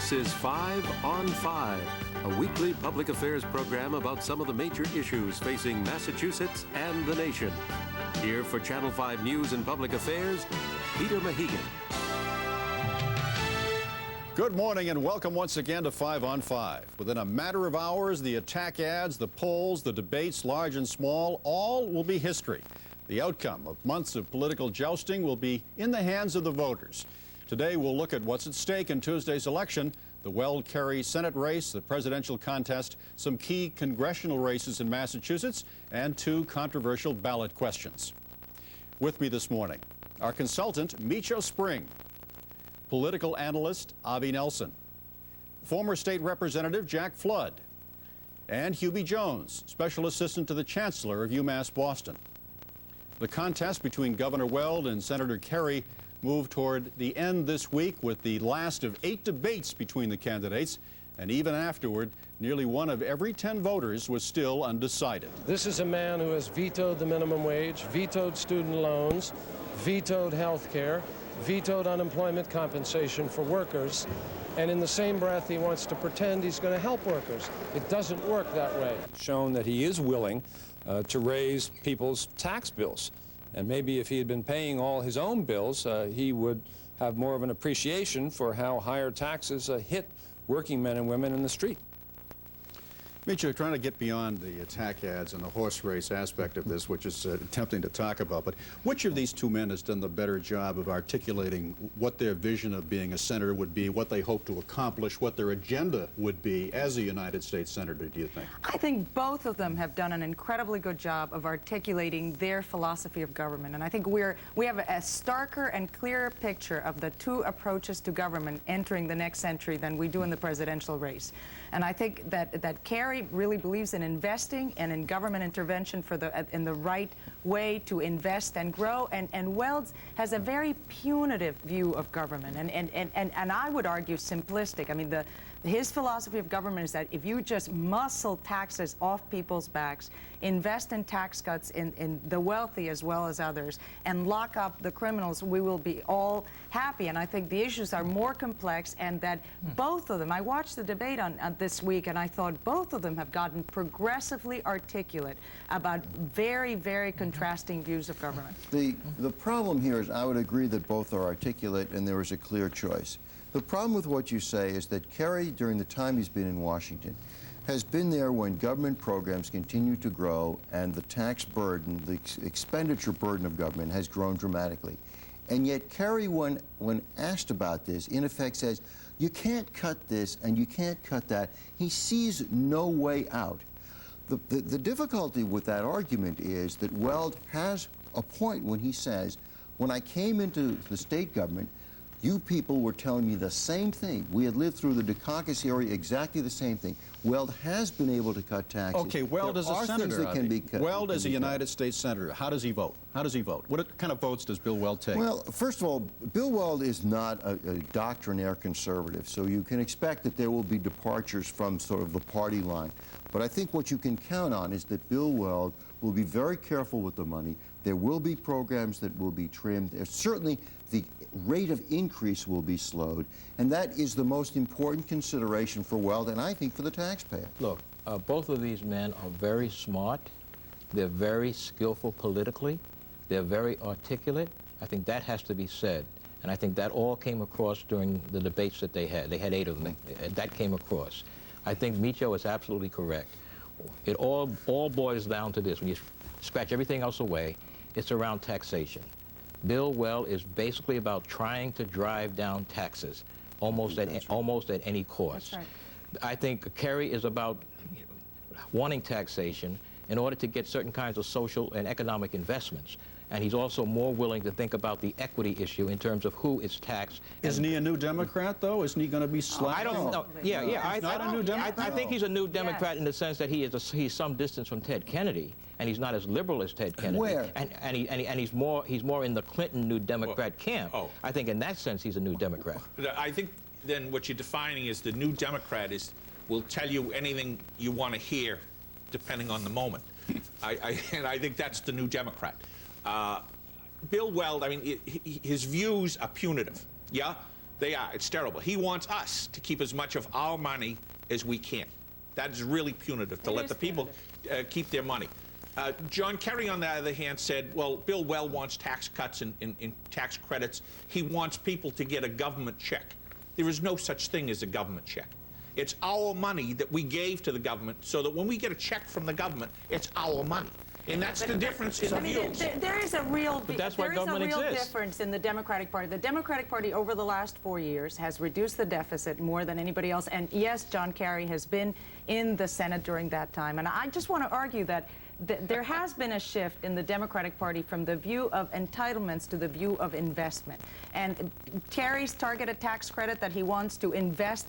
This is 5 on 5, a weekly public affairs program about some of the major issues facing Massachusetts and the nation. Here for Channel 5 News and Public Affairs, Peter Mehegan. Good morning and welcome once again to 5 on 5. Within a matter of hours, the attack ads, the polls, the debates, large and small, all will be history. The outcome of months of political jousting will be in the hands of the voters. Today, we'll look at what's at stake in Tuesday's election, the Weld-Kerry Senate race, the presidential contest, some key congressional races in Massachusetts, and 2 controversial ballot questions. With me this morning, our consultant, Micho Spring, political analyst, Avi Nelson, former state representative, Jack Flood, and Hubie Jones, special assistant to the chancellor of UMass Boston. The contest between Governor Weld and Senator Kerry moved toward the end this week with the last of 8 debates between the candidates, and even afterward, nearly 1 of every 10 voters was still undecided. This is a man who has vetoed the minimum wage, vetoed student loans, vetoed health care, vetoed unemployment compensation for workers, and in the same breath he wants to pretend he's going to help workers. It doesn't work that way. Shown that he is willing to raise people's tax bills. And maybe if he had been paying all his own bills, he would have more of an appreciation for how higher taxes hit working men and women in the street. Micho, trying to get beyond the attack ads and the horse race aspect of this, which is tempting to talk about, but which of these 2 men has done the better job of articulating what their vision of being a senator would be, what they hope to accomplish, what their agenda would be as a United States senator, do you think? I think both of them have done an incredibly good job of articulating their philosophy of government, and I think we have a starker and clearer picture of the 2 approaches to government entering the next century than we do in the presidential race. And I think that Kerry really believes in investing and in government intervention in the right way to invest and grow. And Weld has a very punitive view of government, and I would argue simplistic. I mean, his philosophy of government is that if you just muscle taxes off people's backs, invest in tax cuts in the wealthy as well as others, and lock up the criminals, we will be all happy. And I think the issues are more complex, and that both of them, I watched the debate on this week, and I thought both of them have gotten progressively articulate about very, very contrasting views of government. The problem here is I would agree that both are articulate and there is a clear choice. The problem with what you say is that Kerry, during the time he's been in Washington, has been there when government programs continue to grow and the tax burden, the expenditure burden of government has grown dramatically. And yet Kerry, when asked about this, in effect says, you can't cut this and you can't cut that. He sees no way out. The difficulty with that argument is that Weld has a point when he says, when I came into the state government, you people were telling me the same thing. We had lived through the Dukakis era, exactly the same thing. Weld has been able to cut taxes. Okay, Weld is a senator. Weld is a United States senator. How does he vote? How does he vote? What kind of votes does Bill Weld take? Well, first of all, Bill Weld is not a doctrinaire conservative, so you can expect that there will be departures from sort of the party line. But I think what you can count on is that Bill Weld will be very careful with the money. There will be programs that will be trimmed. There's certainly the rate of increase will be slowed, and that is the most important consideration for Weld, and I think for the taxpayer. Look, both of these men are very smart. They're very skillful politically. They're very articulate. I think that has to be said, and I think that all came across during the debates that they had. They had 8 of them. That came across. I think Micho is absolutely correct. It all boils down to this. When you scratch everything else away, it's around taxation. Bill Weld is basically about trying to drive down taxes, almost at any cost. That's right. I think Kerry is about wanting taxation in order to get certain kinds of social and economic investments. And he's also more willing to think about the equity issue in terms of who is taxed. Isn't he a new Democrat, though? Isn't he going to be slapped? I don't know. Yeah. He's not a new Democrat? I think he's a new Democrat in the sense that he's some distance from Ted Kennedy, and he's not as liberal as Ted Kennedy. Where? And he's more in the Clinton New Democrat camp. I think in that sense he's a new Democrat. I think then what you're defining is the new Democrat will tell you anything you want to hear, depending on the moment. And I think that's the new Democrat. Bill Weld, I mean, his views are punitive, yeah? They are. It's terrible. He wants us to keep as much of our money as we can. That is really punitive, to let the people keep their money. John Kerry, on the other hand, said, well, Bill Well wants tax cuts and tax credits. He wants people to get a government check. There is no such thing as a government check. It's our money that we gave to the government, so that when we get a check from the government, it's our money. And that's the difference in the views. There is a real, exists. difference in the Democratic Party. The Democratic Party over the last 4 years has reduced the deficit more than anybody else. And yes, John Kerry has been in the Senate during that time. And I just want to argue that there has been a shift in the Democratic Party from the view of entitlements to the view of investment. And Kerry's targeted tax credit that he wants to invest